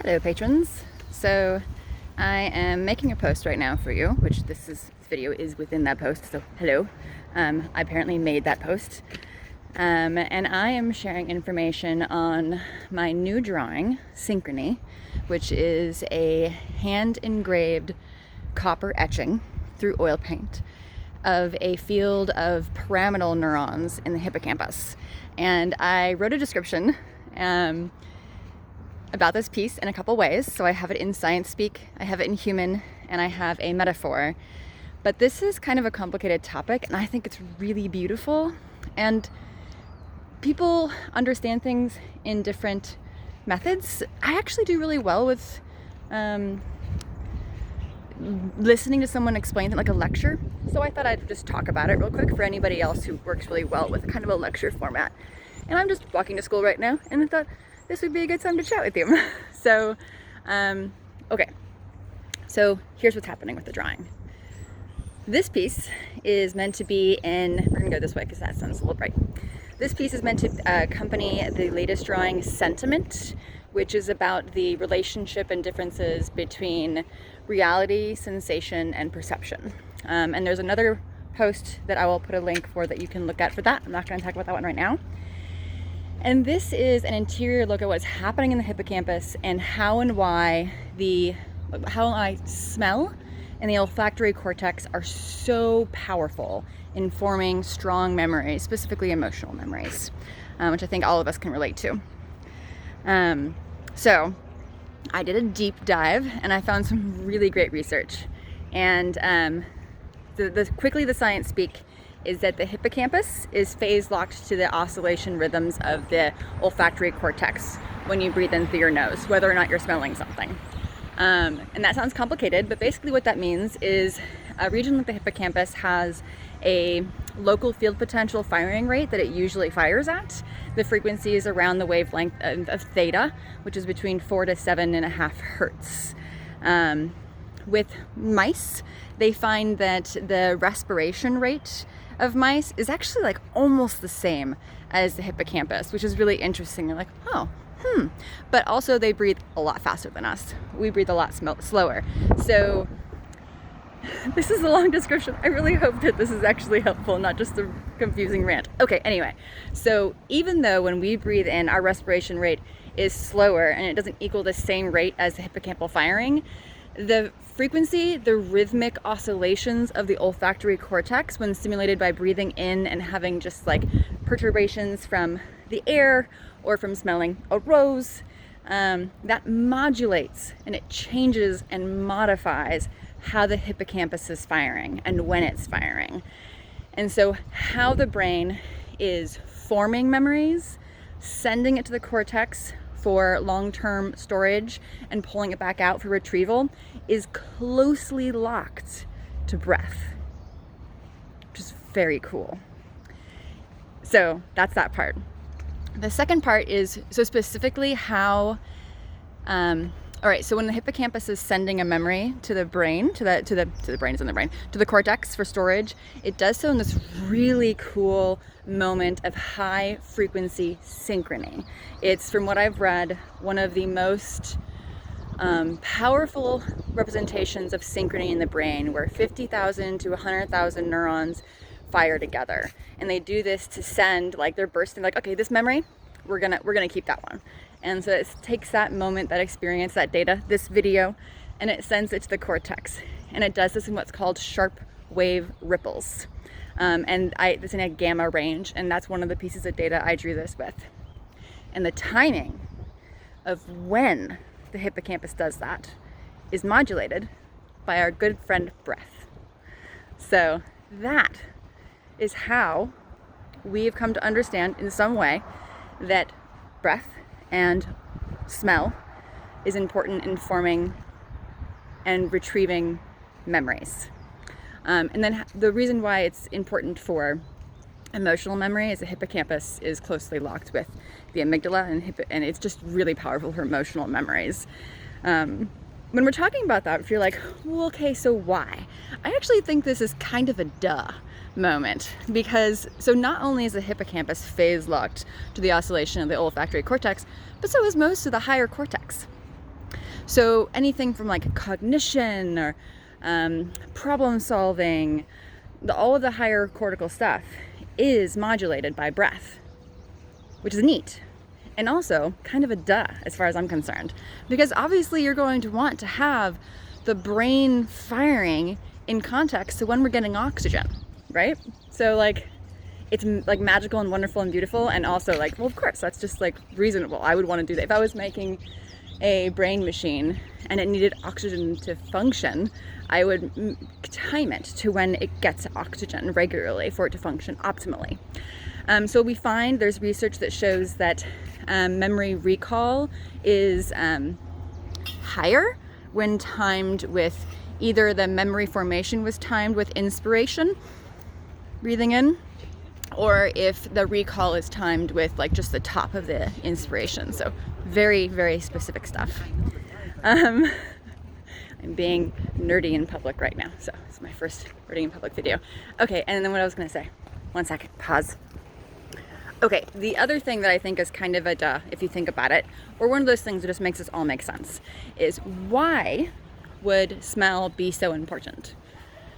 Hello patrons. So I am making a post right now for you, which this video is within that post, so hello. I apparently made that post. And I am sharing information on my new drawing, Synchrony, which is a hand-engraved copper etching through oil paint of a field of pyramidal neurons in the hippocampus. And I wrote a description about this piece in a couple ways. So I have it in science speak, I have it in human, and I have a metaphor. But this is kind of a complicated topic, and I think it's really beautiful. And people understand things in different methods. I actually do really well with listening to someone explain it like a lecture. So I thought I'd just talk about it real quick for anybody else who works really well with kind of a lecture format. And I'm just walking to school right now, and I thought this would be a good time to chat with you. So, okay. So here's what's happening with the drawing. This piece is meant to be we're gonna go this way because that sounds a little bright. This piece is meant to accompany the latest drawing, Sentiment, which is about the relationship and differences between reality, sensation, and perception. And there's another post that I will put a link for that you can look at for that. I'm not gonna talk about that one right now. And this is an interior look at what's happening in the hippocampus and how and why how smell and the olfactory cortex are so powerful in forming strong memories, specifically emotional memories, which I think all of us can relate to. So I did a deep dive and I found some really great research. And quickly the science speak is that the hippocampus is phase locked to the oscillation rhythms of the olfactory cortex when you breathe in through your nose, whether or not you're smelling something. And that sounds complicated, but basically what that means is a region like the hippocampus has a local field potential firing rate that it usually fires at. The frequency is around the wavelength of theta, which is between 4 to 7.5 hertz. With mice, they find that the respiration rate of mice is actually like almost the same as the hippocampus, which is really interesting. They're like, but also they breathe a lot faster than us. We breathe a lot slower. So this is a long description. I really hope that this is actually helpful, not just a confusing rant. Okay, anyway, so even though when we breathe in, our respiration rate is slower and it doesn't equal the same rate as the hippocampal firing, the frequency, the rhythmic oscillations of the olfactory cortex when stimulated by breathing in and having just like perturbations from the air or from smelling a rose, that modulates and it changes and modifies how the hippocampus is firing and when it's firing. And so how the brain is forming memories, sending it to the cortex for long-term storage and pulling it back out for retrieval is closely locked to breath, which is very cool. So that's that part. The second part is, so specifically how, all right, so when the hippocampus is sending a memory to the brain, to the cortex for storage, it does so in this really cool moment of high frequency synchrony. It's, from what I've read, one of the most powerful representations of synchrony in the brain, where 50,000 to 100,000 neurons fire together. And they do this to send, like, they're bursting, like, okay, this memory, we're gonna keep that one. And so it takes that moment, that experience, that data, this video, and it sends it to the cortex. And it does this in what's called sharp wave ripples. It's in a gamma range, and that's one of the pieces of data I drew this with. And the timing of when the hippocampus does that is modulated by our good friend breath. So that is how we have come to understand in some way that breath and smell is important in forming and retrieving memories. And then the reason why it's important for emotional memory is the hippocampus is closely locked with the amygdala, and it's just really powerful for emotional memories. When we're talking about that, if you're like, well, okay, so why? I actually think this is kind of a duh moment, because so not only is the hippocampus phase locked to the oscillation of the olfactory cortex, but so is most of the higher cortex. So anything from like cognition or problem solving, all of the higher cortical stuff is modulated by breath, which is neat. And also kind of a duh as far as I'm concerned, because obviously you're going to want to have the brain firing in context to when we're getting oxygen, right? So like, it's like magical and wonderful and beautiful, and also like, well, of course, that's just like reasonable. I would want to do that. If I was making a brain machine and it needed oxygen to function, I would time it to when it gets oxygen regularly for it to function optimally. So we find there's research that shows that memory recall is higher when timed with either the memory formation was timed with inspiration, breathing in, or if the recall is timed with like just the top of the inspiration. So very, very specific stuff. I'm being nerdy in public right now, so it's my first nerdy in public video. Okay, and then what I was gonna say, 1 second, pause. Okay, the other thing that I think is kind of a duh, if you think about it, or one of those things that just makes us all make sense, is why would smell be so important?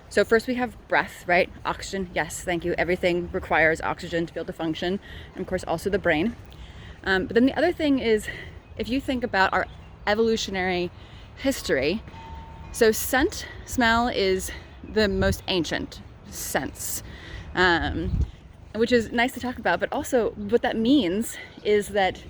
So first we have breath, right? Oxygen, yes, thank you. Everything requires oxygen to be able to function, and of course also the brain. But then the other thing is, if you think about our evolutionary history, so scent, smell is the most ancient sense. Which is nice to talk about, but also what that means is that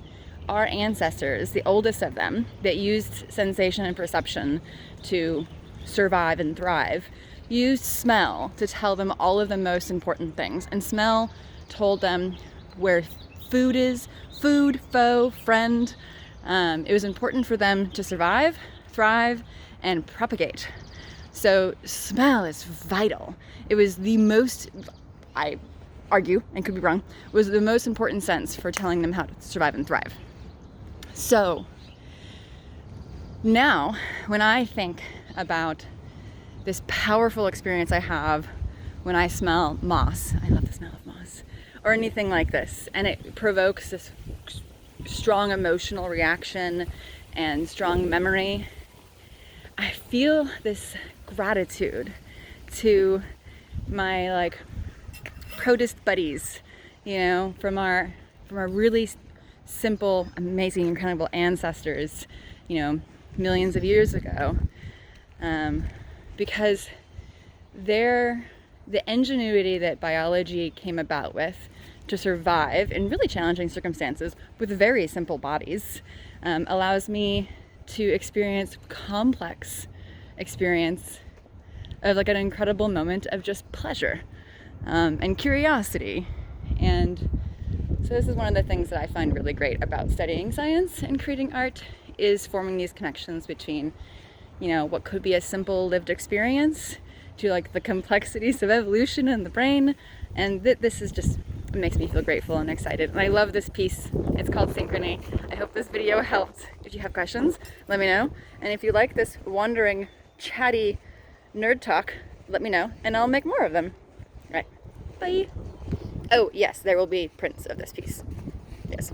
our ancestors, the oldest of them, that used sensation and perception to survive and thrive, used smell to tell them all of the most important things. And smell told them where food is, food, foe, friend. It was important for them to survive, thrive, and propagate. So smell is vital. It was the most, I argue, and could be wrong, was the most important sense for telling them how to survive and thrive. So now when I think about this powerful experience I have when I smell moss, I love the smell of moss, or anything like this, and it provokes this strong emotional reaction and strong memory, I feel this gratitude to my like protist buddies, you know, from our really simple, amazing, incredible ancestors, you know, millions of years ago, because the ingenuity that biology came about with to survive in really challenging circumstances with very simple bodies allows me to experience complex experience of like an incredible moment of just pleasure and curiosity. And so this is one of the things that I find really great about studying science and creating art, is forming these connections between, you know, what could be a simple lived experience to like the complexities of evolution in the brain. And this is just, it makes me feel grateful and excited. And I love this piece. It's called Synchrony. I hope this video helped. If you have questions, let me know. And if you like this wandering, chatty nerd talk, let me know, and I'll make more of them. Right. Bye. Oh, yes, there will be prints of this piece. Yes.